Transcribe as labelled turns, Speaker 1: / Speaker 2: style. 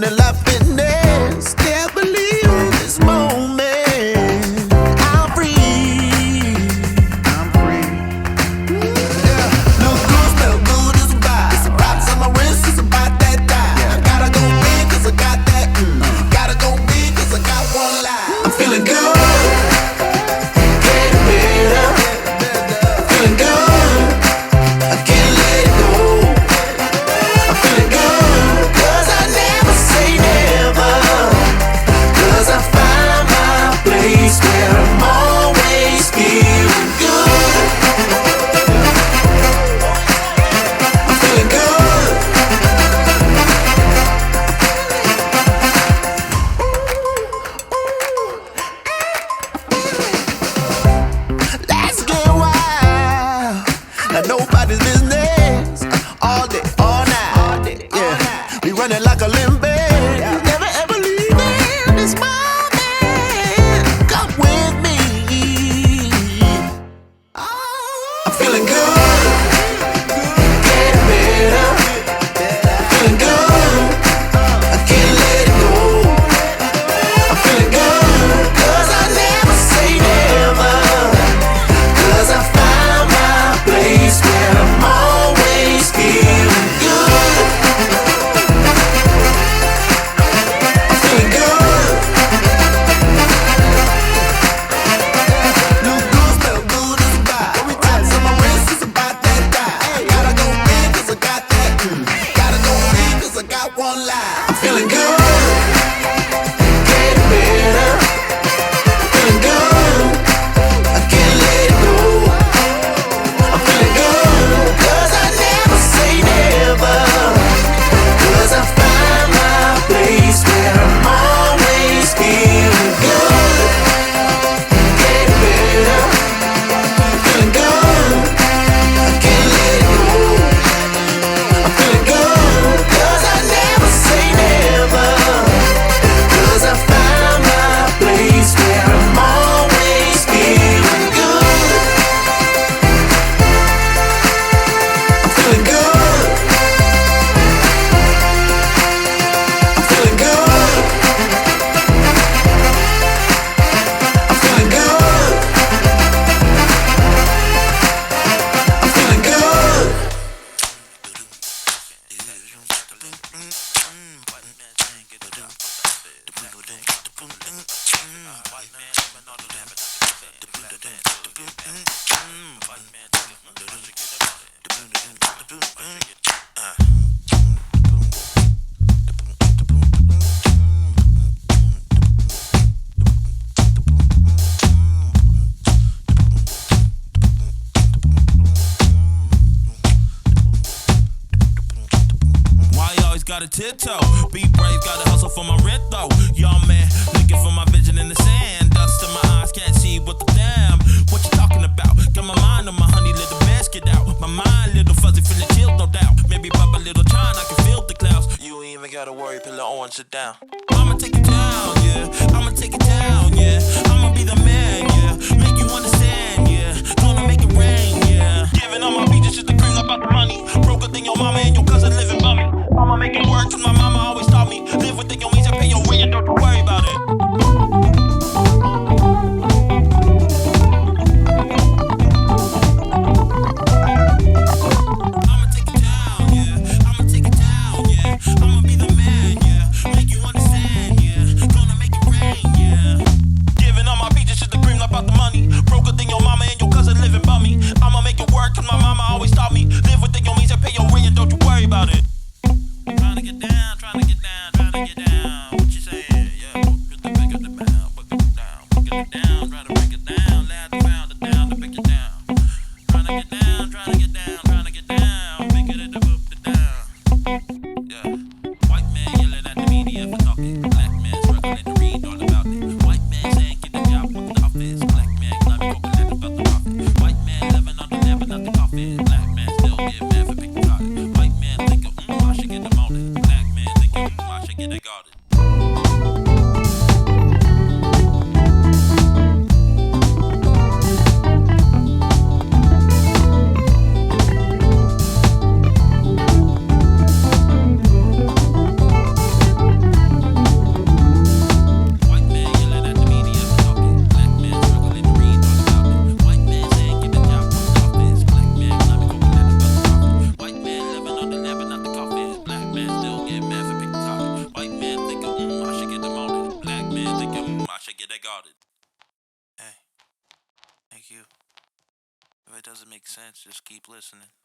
Speaker 1: running like fitness. Can't believe in this moment. I'm free. I'm free. Yeah. Look good, smell good, it's a vibe. Rocks on my wrist, it's about that time. I gotta go big, cause I got that. Gotta go big, cause I got one life. I'm feeling good. Getting better. Feeling good. I can't let it go. I'm feeling good. Cause I never say never. Cause I find my place where I'm always feeling good. I'm feeling good. Let's get wild. Now nobody's business. All day, all night. Yeah, we running like a limb. Never ever leaving this moment. Come with me. I'm feeling good. Getting better. Feeling good. I can't let it go. I'm feeling good. Cause I never say never. Cause I find my place where I'm always feeling good. I'm feeling good. Look good, smell good, it's a vibe. Rocks on my wrist, it's about that time. Gotta go big, cause I got that. Gotta go big, cause I got one life. I'm feeling good. Getting better. Feeling good. I can't let it go. I'm feeling good. Cause I never say never. Cause I find my place where I'm always feeling good. Getting better. Feeling good. I can't let it go. I'm feeling good. Cause I never say never. Cause I find my place where I'm always feeling good. I'm feeling good. I'm feeling good. I'm feeling good. I'm feeling good.
Speaker 2: Why you always gotta tiptoe? Be brave, gotta hustle for my rent though. Y'all man, looking for my vision in the sand. Dust in my eyes, can't see what the damn. What you talking about? Got my mind on my honey, little basket out. My mind, little fuzzy, feeling chilled, no doubt. Maybe pop a little time, I can feel the clouds. You ain't even gotta worry, pillow on, sit down. I'ma take it down, yeah. I'ma take it down, yeah. I'ma be the man, yeah. Make you understand, yeah. Gonna make it rain, yeah. Giving all my beaches just to bring about the money. Broker than your mama and your cousin living by me. I'ma make it work, cause my mama always taught me. Live within your means and pay your way and don't you worry about it. I'ma take it down, yeah. I'ma take it down, yeah. I'ma be the man, yeah. Make you understand, yeah. Gonna make it rain, yeah. Giving all my beaches just to cream about the money. Broker than your mama and your cousin living by me. I'ma make it work, cause my mama always taught me. Live within your means and pay your way and don't you worry about it. Trying to get down, trying to get down, trying to get down. What you saying? Yeah, put the big of the bound, put it down, put it down, try to break it down, lad found it down to break it down. Trying to get down, trying to get down, trying to get down, big it to put it down. Yeah, white man yelling at the media for talking, black man struggling to read all about it. White man saying get the job from the office, black man climbing over that about the profit. White man living on the lamp and not the coffin, black man still get mad for picking cotton. White man think of I should get them on it. Black man
Speaker 3: sense, just keep listening.